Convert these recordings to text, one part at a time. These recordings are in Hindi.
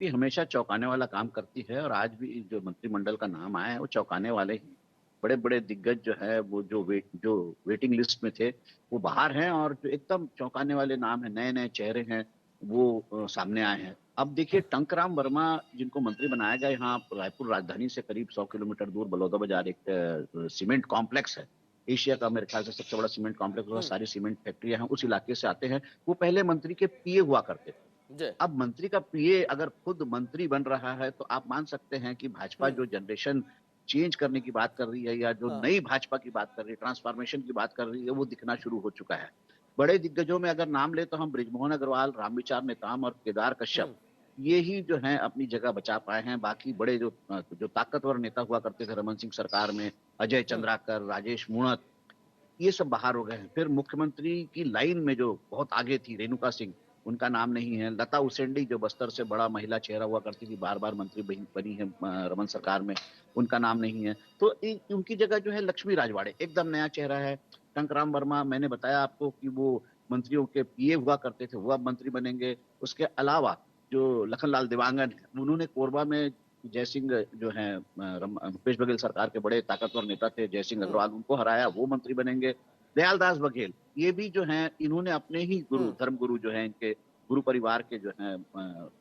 ये हमेशा चौंकाने वाला काम करती है और आज भी जो मंत्रिमंडल का नाम आया है वो चौंकाने वाले ही बड़े-बड़े दिग्गज जो है वो जो वेटिंग लिस्ट में थे वो बाहर हैं और जो एकदम चौंकाने वाले नाम है, नए-नए चेहरे हैं वो सामने आए हैं। अब देखिए टंकराम वर्मा जिनको मंत्री बनाया गया यहाँ रायपुर राजधानी से करीब 100 किलोमीटर दूर बलौदाबाजार एक सीमेंट कॉम्प्लेक्स है। एशिया का मेरे ख्याल से सबसे बड़ा सीमेंट कॉम्प्लेक्स और हुँ, सारी सीमेंट फैक्ट्रियाँ हैं, उस इलाके से आते हैं। वो पहले मंत्री के पीए हुआ करते थे। जी। अब मंत्री का पीए अगर खुद मंत्री बन रहा है, तो आप मान सकते हैं कि भाजपा हुँ, जो जनरेशन चेंज करने की बात कर रही है या जो हाँ, नई भाजपा की बात कर रही है, ट्रांसफॉर्मेशन की बात कर रही है, वो दिखना शुरू हो चुका है। बड़े दिग्गजों में अगर नाम लें तो हम बृजमोहन अग्रवाल, रामविचार नेताम और केदार कश्यप, हुँ, ये ही जो हैं अपनी जगह बचा पाए हैं। बाकी बड़े जो ताकतवर नेता हुआ करते थे रमन सिंह सरकार में, अजय हुँ, चंद्राकर, राजेश मूणत, ये सब बाहर हो गए हैं। फिर मुख्यमंत्री की लाइन में जो बहुत आगे थी रेणुका सिंह, उनका नाम नहीं है। लता उसेंडी जो बस्तर से बड़ा महिला चेहरा हुआ करती थी, बार-बार मंत्री बनी है रमन सरकार में, उनका नाम नहीं है। तो इ उनकी जगह जो है लक्ष्मी राजवाड़े, एकदम नया चेहरा है। टंकराम वर्मा मैंने बताया आपको कि वो मंत्रियों के पीए हुआ करते थे, वो अब मंत्री बनेंगे। उसके अलावा जो लखनलाल देवांगन हैं, उन्होंने कोरबा में जयसिंह जो हैं भूपेश बघेल सरकार के बड़े ताकतवर नेता थे, जयसिंह हुँ, अग्रवाल उनको हराया, वो मंत्री बनेंगे। दयालदास बघेल, ये भी जो हैं इन्होंने अपने ही गुरु, हुँ, धर्मगुरु जो हैं इनके गुरु परिवार के जो हैं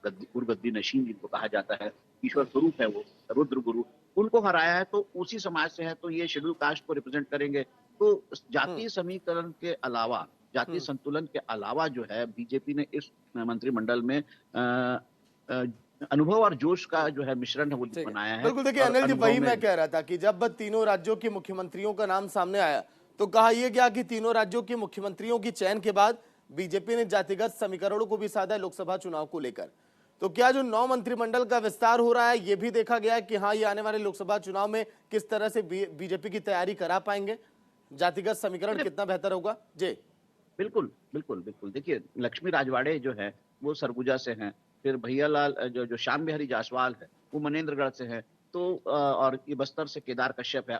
गद्दी गुरगद्दी नशीन जिनको कहा जाता है, ईश्वर हुँ, स्वरूप है वो, रुद्र गुरु, उनको हराया है तो उसी समाज से है तो ये शेड्यूल कास्ट को रिप्रेजेंट करेंगे। तो हुँ, जातीय समीकरण के अलावा, जातीय हुँ। संतुलन के अलावा जो है बीजेपी ने इस मंत्रिमंडल में अ, अनुभव और जोश का जो है मिश्रण है वो ठीक है। बनाया है बिल्कुल देखिए और अनिल जी अनुभव वही में मैं कह रहा था कि जब तीनों राज्यों के मुख्यमंत्रियों का नाम सामने आया तो कहा यह गया कि तीनों राज्यों के मुख्यमंत्रियों की चयन के बाद बीजेपी ने जातिगत समीकरणों को भी साधा है लोकसभा चुनाव को लेकर। तो क्या जो नौ मंत्रिमंडल का विस्तार हो रहा है यह भी देखा गया है कि हाँ ये आने वाले लोकसभा चुनाव में किस तरह से बीजेपी की तैयारी करा पाएंगे, जातिगत समीकरण अरे कितना बेहतर होगा जी। बिल्कुल, बिल्कुल, बिल्कुल। देखिए, लक्ष्मी राजवाड़े जो हैं, वो सरगुजा से हैं। फिर भैयालाल जो श्याम बिहारी जायसवाल है, वो मनेंद्रगढ़ से हैं। तो और ये बस्तर से केदार कश्यप है।